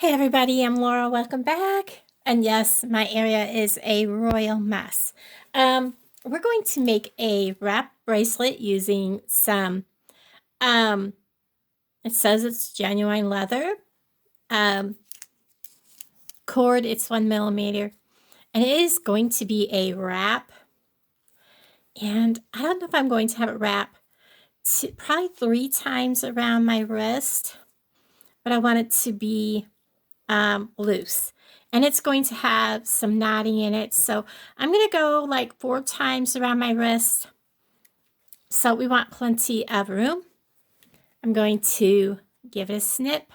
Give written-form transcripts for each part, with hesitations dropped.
Hey everybody, I'm Laura. Welcome back. And yes, my area is a royal mess. We're going to make a wrap bracelet using some, um, it says it's genuine leather, um, cord. It's 1 millimeter, and it is going to be a wrap. And I don't know if I'm going to have it wrap probably 3 times around my wrist, but I want it to be loose, and it's going to have some knotting in it, so I'm going to go like 4 times around my wrist, so we want plenty of room. I'm going to give it a snip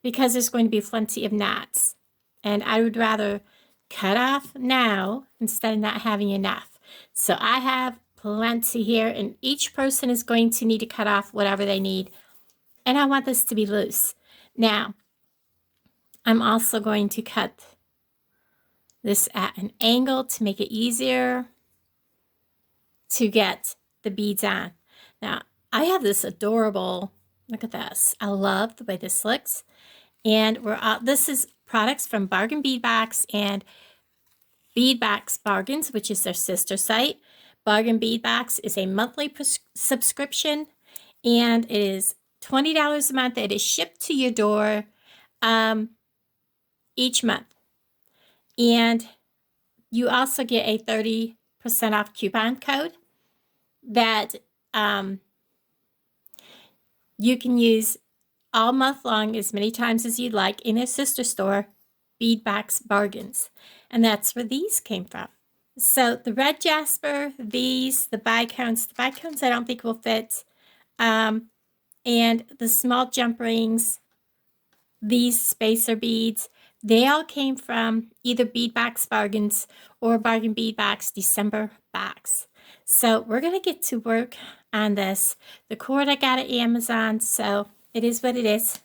because there's going to be plenty of knots, and I would rather cut off now instead of not having enough. So I have plenty here, and each person is going to need to cut off whatever they need, and I want this to be loose. Now I'm also going to cut this at an angle to make it easier to get the beads on. Now, I have this adorable, look at this. I love the way this looks. And this is products from Bargain Bead Box and Bead Box Bargains, which is their sister site. Bargain Bead Box is a monthly subscription, and it is $20 a month. It is shipped to your door each month. And you also get a 30% off coupon code that you can use all month long as many times as you'd like in their sister store, Bead Box Bargains. And that's where these came from. So the red Jasper, the bicones I don't think will fit. And the small jump rings, these spacer beads, they all came from either Bead Box Bargains or Bargain Bead Box December box. So we're going to get to work on this. The cord I got at Amazon, so it is what it is.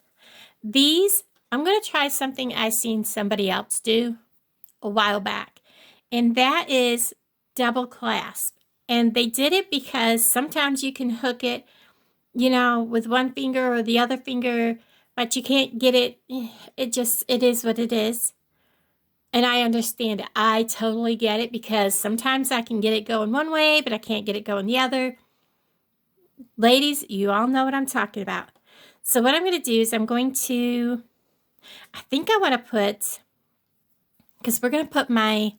These, I'm going to try something I seen somebody else do a while back, and that is double clasp. And they did it because sometimes you can hook it, with one finger or the other finger, but you can't get it. It is what it is. And I understand it. I totally get it, because sometimes I can get it going one way, but I can't get it going the other. Ladies, you all know what I'm talking about. So what I'm going to do is I think I want to put, because we're going to put my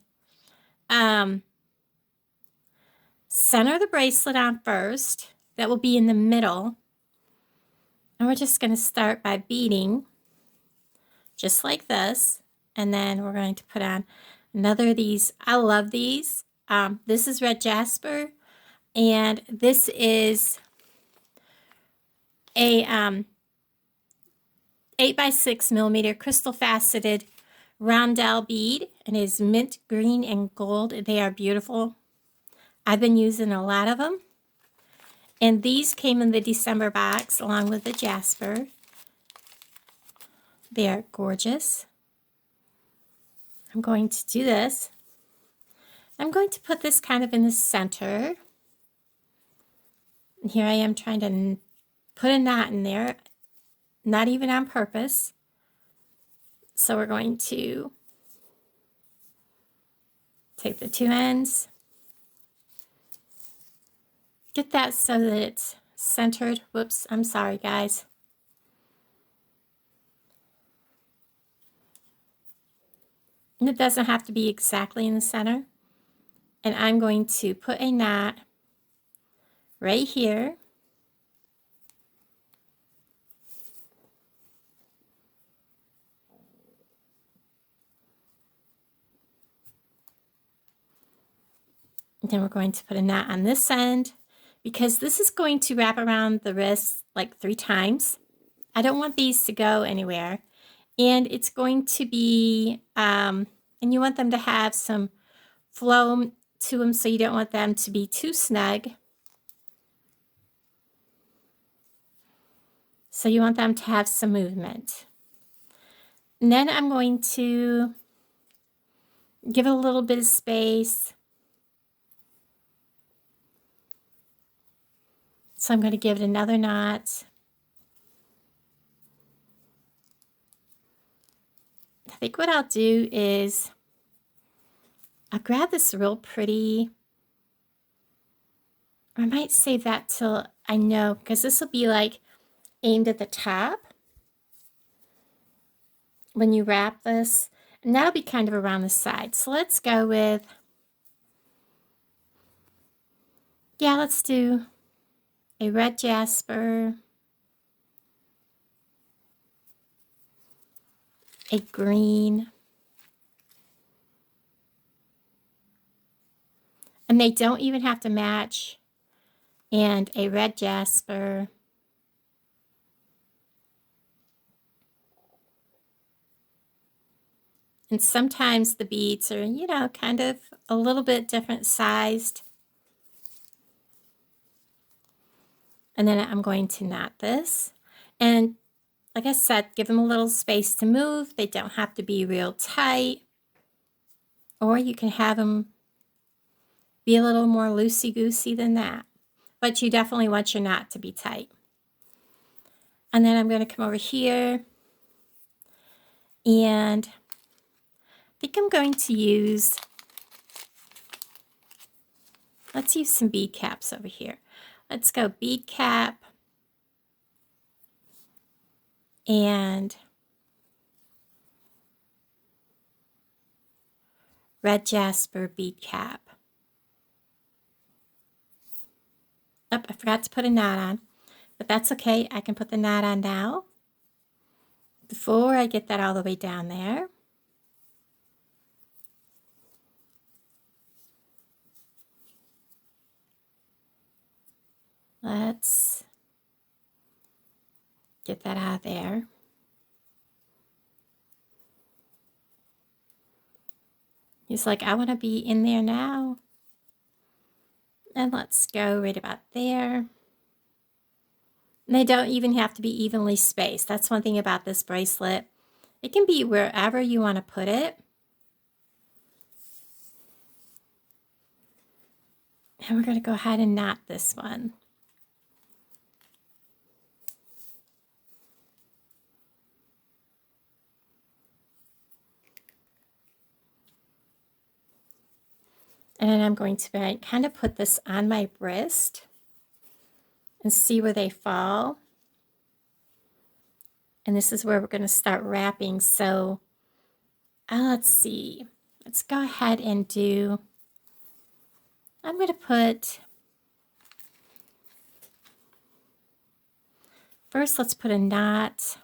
center of the bracelet on first. That will be in the middle. And we're just going to start by beading, just like this. And then we're going to put on another of these. I love these. This is red Jasper, and this is a 8x6mm crystal faceted rondelle bead, and it is mint green and gold. They are beautiful. I've been using a lot of them, and these came in the December box along with the Jasper. They are gorgeous. I'm going to do this. I'm going to put this kind of in the center. And here I am trying to put a knot in there, not even on purpose. So we're going to take the two ends, get that so that it's centered. Whoops, I'm sorry, guys. And it doesn't have to be exactly in the center. And I'm going to put a knot right here. And then we're going to put a knot on this end, because this is going to wrap around the wrist like 3 times. I don't want these to go anywhere. And it's going to be, and you want them to have some flow to them, so you don't want them to be too snug. So you want them to have some movement. And then I'm going to give it a little bit of space. So I'm going to give it another knot. think what I'll do is I'll grab this real pretty, or I might save that till I know, because this will be like aimed at the top when you wrap this, and that'll be kind of around the side. So let's go with, yeah, let's do a red jasper, a green, and they don't even have to match, and a red jasper, and sometimes the beads are, you know, kind of a little bit different sized. And then I'm going to knot this. And like I said, give them a little space to move. They don't have to be real tight. Or you can have them be a little more loosey-goosey than that. But you definitely want your knot to be tight. And then I'm going to come over here. And I think I'm going to use, let's use some bead caps over here. Let's go bead cap and red jasper bead cap. Oh, I forgot to put a knot on, but that's okay. I can put the knot on now before I get that all the way down there. Let's get that out of there. He's like, I want to be in there now. And let's go right about there. And they don't even have to be evenly spaced. That's one thing about this bracelet. It can be wherever you want to put it. And we're going to go ahead and knot this one. And then I'm going to kind of put this on my wrist and see where they fall. And this is where we're going to start wrapping. So let's see. Let's go ahead and do, I'm going to put, first let's put a knot.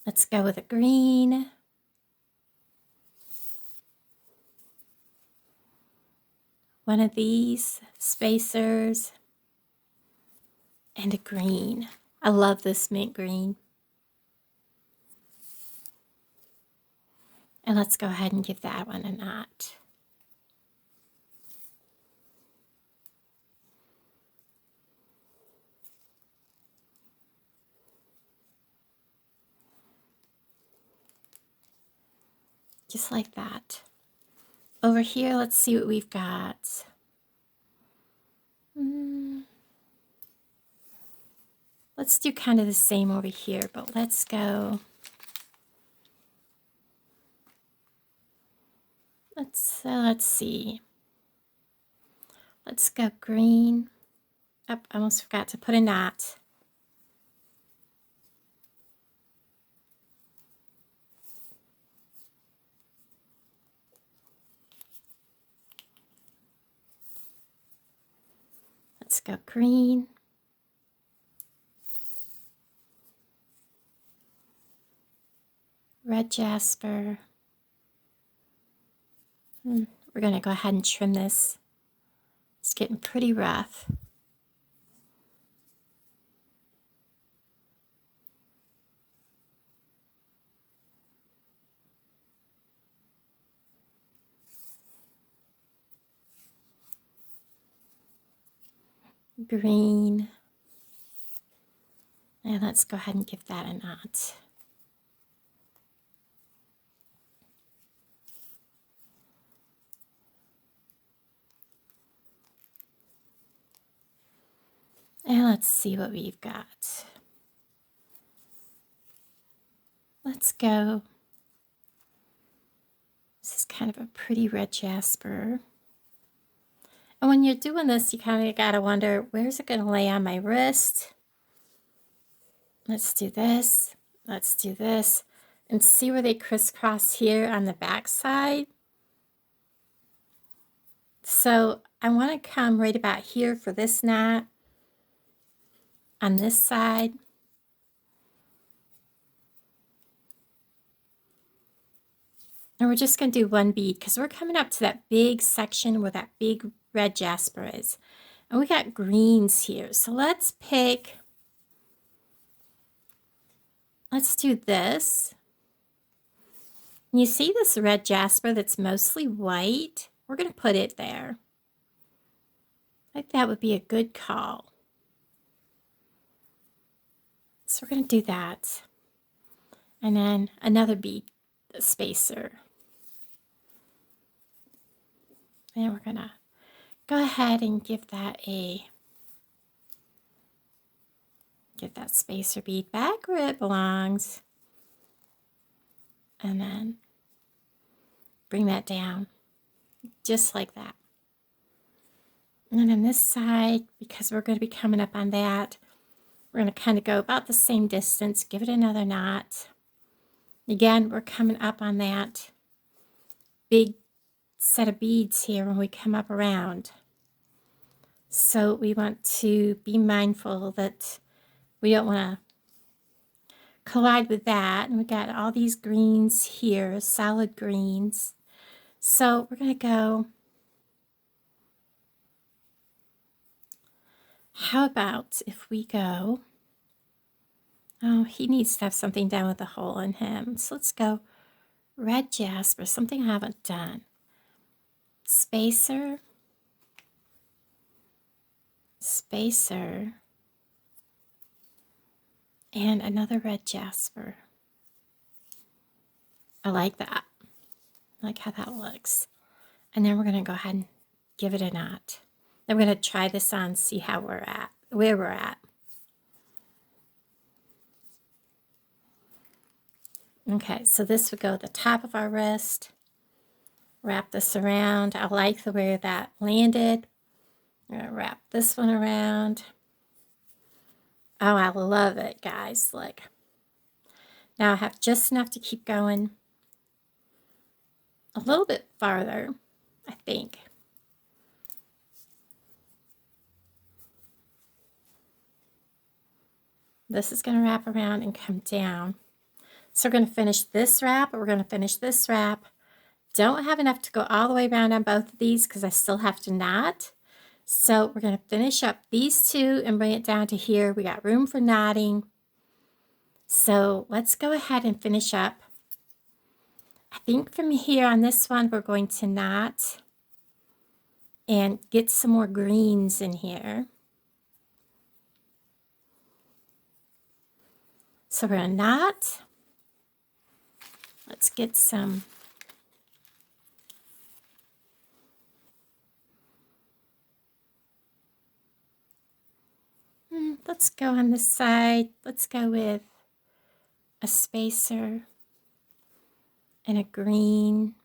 Let's go with a green. One of these spacers and a green. I love this mint green. And let's go ahead and give that one a knot. Just like that. Over here, let's see what we've got. Let's do kind of the same over here, but let's go. Let's see. Let's go green. Oh, I almost forgot to put a knot. Let's go green. Red jasper. We're going to go ahead and trim this. It's getting pretty rough. Green. And let's go ahead and give that a knot. Let's see what we've got. Let's go. This is kind of a pretty red jasper. And when you're doing this, you kind of got to wonder, where's it going to lay on my wrist? Let's do this. Let's do this. And see where they crisscross here on the back side. So I want to come right about here for this knot on this side. And we're just going to do one bead because we're coming up to that big section where that big red jasper is. And we got greens here. So let's do this. And you see this red jasper that's mostly white? We're going to put it there. I think that would be a good call. So we're going to do that. And then another bead spacer. And we're going to go ahead and give that spacer bead back where it belongs. And then bring that down just like that. And then on this side, because we're going to be coming up on that, we're going to kind of go about the same distance, give it another knot. Again, we're coming up on that big set of beads here when we come up around. So we want to be mindful that we don't want to collide with that. And we got all these greens here, solid greens. So we're going to go, how about if we go, oh, he needs to have something done with a hole in him. So let's go red jasper, something I haven't done. Spacer, spacer, and another red jasper. I like that. I like how that looks. And then we're going to go ahead and give it a knot. Then we're going to try this on, see how where we're at. Okay, so this would go at the top of our wrist. Wrap this around. I like the way that landed. I'm going to wrap this one around. Oh, I love it, guys. Look. Now I have just enough to keep going a little bit farther, I think. This is going to wrap around and come down. So we're going to finish this wrap, we're going to finish this wrap. Don't have enough to go all the way around on both of these because I still have to knot. So we're going to finish up these two and bring it down to here. We got room for knotting. So let's go ahead and finish up. I think from here on this one, we're going to knot and get some more greens in here. So we're going to knot. Let's get some. Let's go on this side. Let's go with a spacer and a green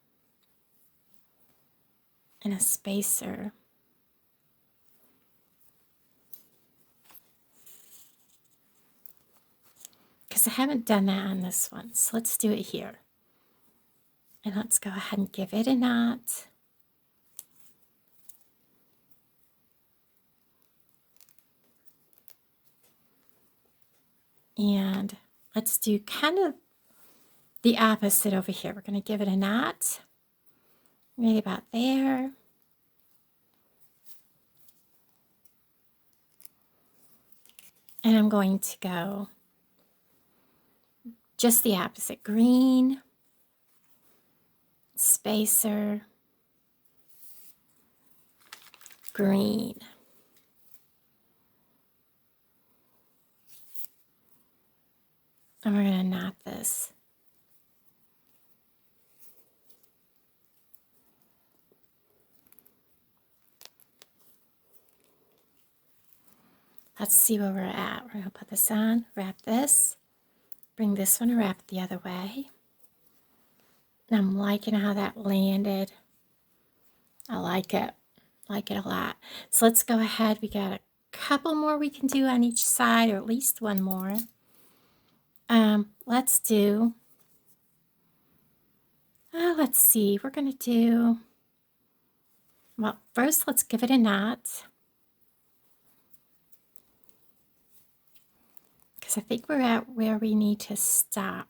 and a spacer. Because I haven't done that on this one. So let's do it here. And let's go ahead and give it a knot. And let's do kind of the opposite over here. We're going to give it a knot. Right about there. And I'm going to go just the opposite. Green, spacer, green. And we're going to knot this. Let's see where we're at. We're going to put this on, wrap this, bring this one, wrap it the other way. And I'm liking how that landed. I like it. Like it a lot. So let's go ahead. We got a couple more we can do on each side, or at least one more. Let's do, let's see, we're going to do, well, first let's give it a knot. Because I think we're at where we need to stop.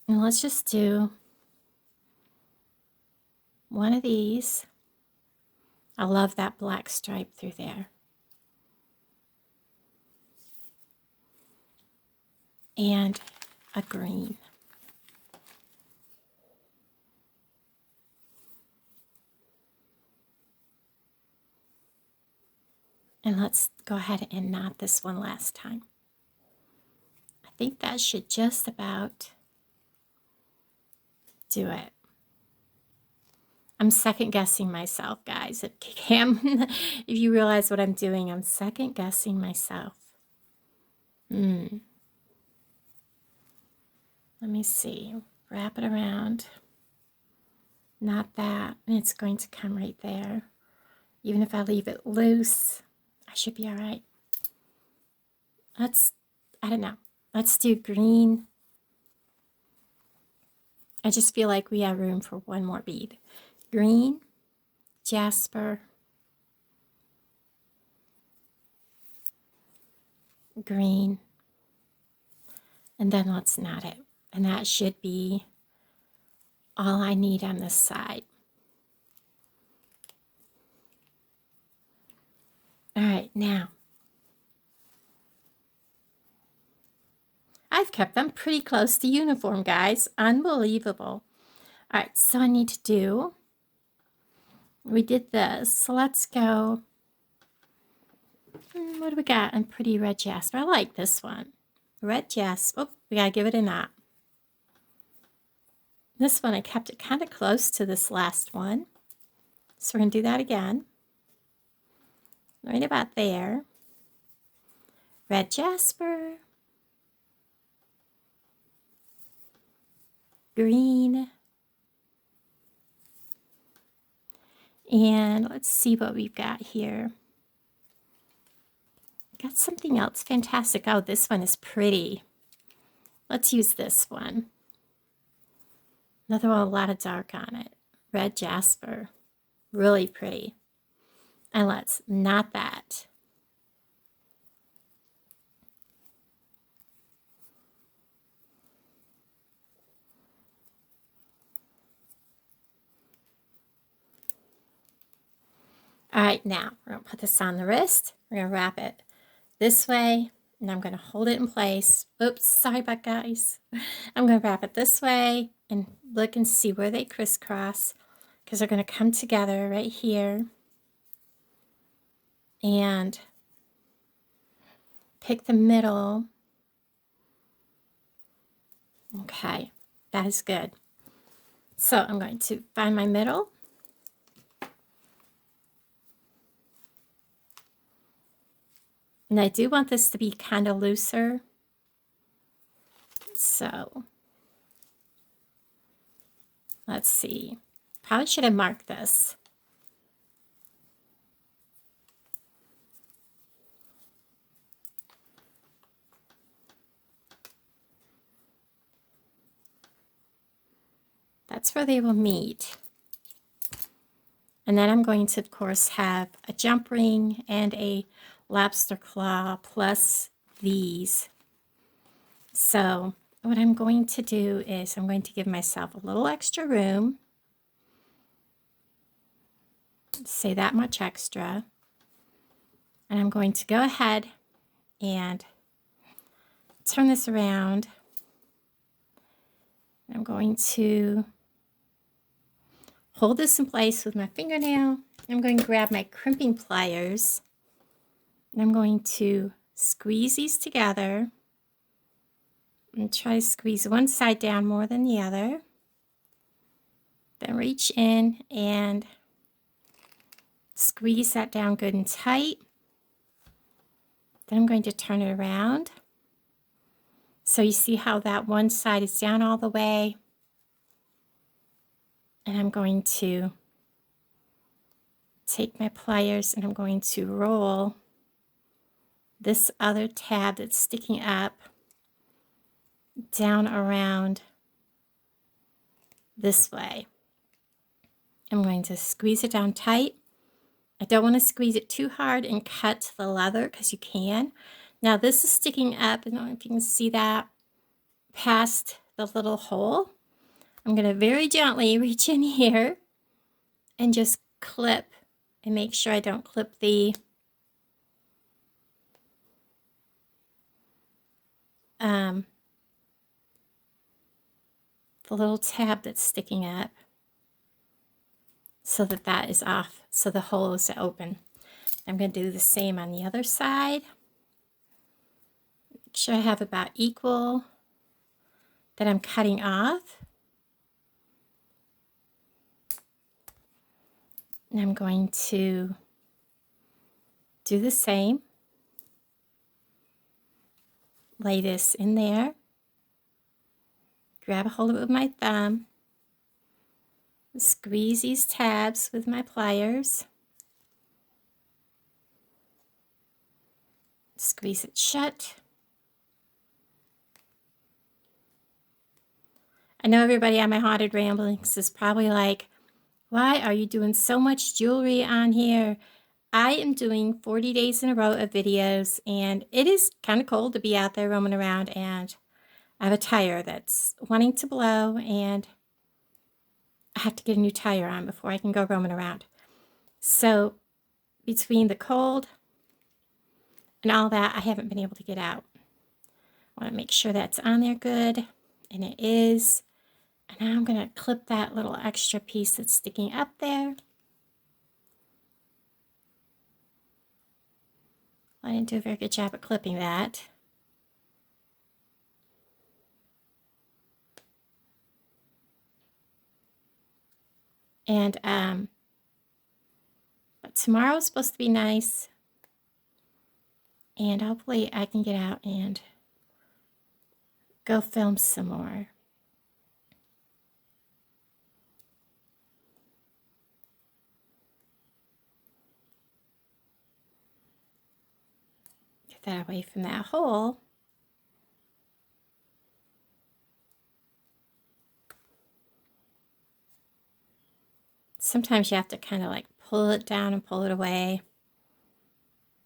And let's just do one of these. I love that black stripe through there. And a green. And let's go ahead and knot this one last time. I think that should just about do it. I'm second guessing myself, guys. If you realize what I'm doing, I'm second guessing myself. Let me see. Wrap it around. Not that. And it's going to come right there. Even if I leave it loose, I should be all right. I don't know. Let's do green. I just feel like we have room for one more bead. Green, Jasper, green, and then let's knot it. And that should be all I need on this side. All right, now, I've kept them pretty close to uniform, guys. Unbelievable. All right, so I need to do, we did this, so let's go, what do we got? A pretty red jasper. I like this one. Red jasper. Oh, we gotta give it a knot. This one, I kept it kind of close to this last one. So we're gonna do that again. Right about there. Red jasper. Green. And let's see what we've got here. Got something else fantastic. Oh, this one is pretty. Let's use this one. Another one with a lot of dark on it. Red jasper. Really pretty. And let's knot that. All right, now we're going to put this on the wrist. We're going to wrap it this way, and I'm going to hold it in place. Oops, sorry about guys. I'm going to wrap it this way and look and see where they crisscross, because they're going to come together right here. And pick the middle. Okay, that is good. So I'm going to find my middle. And I do want this to be kind of looser. So let's see. Probably should have marked this. That's where they will meet. And then I'm going to, of course, have a jump ring and a lobster claw plus these. So what I'm going to do is I'm going to give myself a little extra room. Say that much extra. And I'm going to go ahead and turn this around. I'm going to hold this in place with my fingernail. I'm going to grab my crimping pliers. And I'm going to squeeze these together and try to squeeze one side down more than the other. Then reach in and squeeze that down good and tight. Then I'm going to turn it around. So you see how that one side is down all the way. And I'm going to take my pliers and I'm going to roll this other tab that's sticking up down around this way. I'm going to squeeze it down tight. I don't want to squeeze it too hard and cut the leather because you can. Now this is sticking up, I don't know if you can see that, past the little hole. I'm going to very gently reach in here and just clip and make sure I don't clip the little tab that's sticking up so that that is off, so the hole is open. I'm going to do the same on the other side. Make sure I have about equal that I'm cutting off. And I'm going to do the same. Lay this in there. Grab a hold of it with my thumb. Squeeze these tabs with my pliers. Squeeze it shut. I know everybody on my Haunted Ramblings is probably like, why are you doing so much jewelry on here? I am doing 40 days in a row of videos, and it is kind of cold to be out there roaming around, and I have a tire that's wanting to blow, and I have to get a new tire on before I can go roaming around. So between the cold and all that, I haven't been able to get out. I want to make sure that's on there good, and it is. And now I'm going to clip that little extra piece that's sticking up there. I didn't do a very good job at clipping that. And but tomorrow's supposed to be nice, and hopefully I can get out and go film some more. Get that away from that hole. Sometimes you have to kind of like pull it down and pull it away,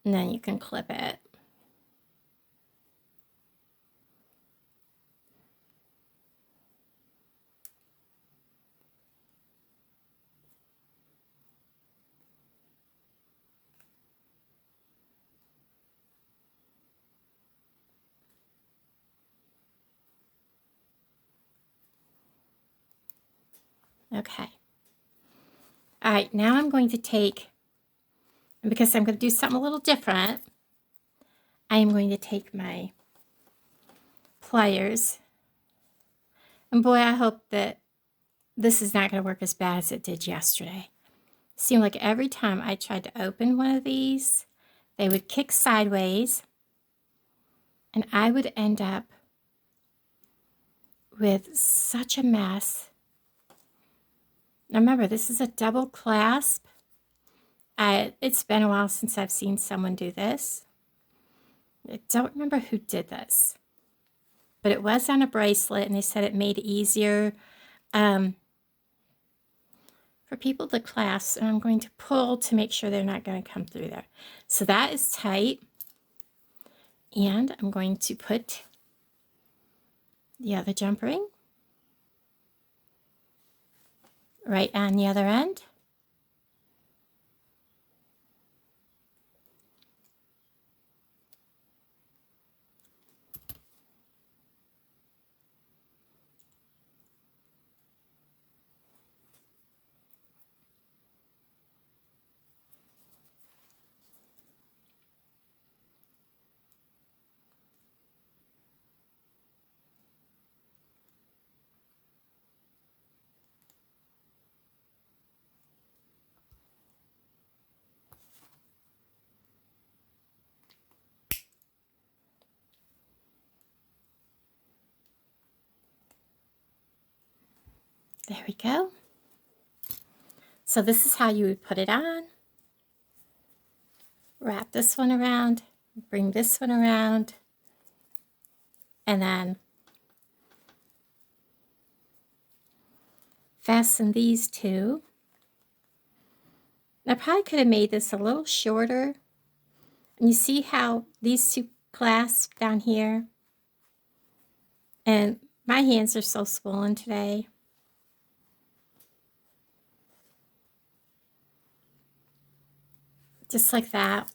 and then you can clip it. Okay. All right, now I'm going to take, because I'm going to do something a little different, I am going to take my pliers. And boy, I hope that this is not going to work as bad as it did yesterday. It seemed like every time I tried to open one of these, they would kick sideways, and I would end up with such a mess. Now remember, this is a double clasp. It's been a while since I've seen someone do this. I don't remember who did this, but it was on a bracelet, and they said it made it easier for people to clasp. And I'm going to pull to make sure they're not going to come through there. So that is tight. And I'm going to put the other jump ring right on the other end. There we go. So this is how you would put it on. Wrap this one around, bring this one around, and then fasten these two. I probably could have made this a little shorter. And you see how these two clasp down here? And my hands are so swollen today. Just like that.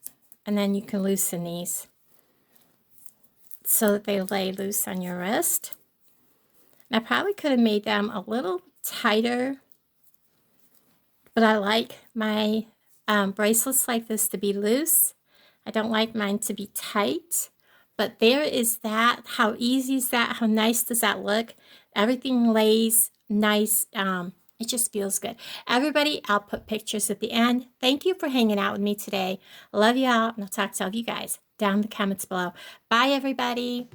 And then you can loosen these so that they lay loose on your wrist. And I probably could have made them a little tighter, but I like my bracelets like this to be loose. I don't like mine to be tight. But there is that. How easy is that? How nice does that look? Everything lays nice. It just feels good. Everybody, I'll put pictures at the end. Thank you for hanging out with me today. I love y'all, and I'll talk to all of you guys down in the comments below. Bye, everybody.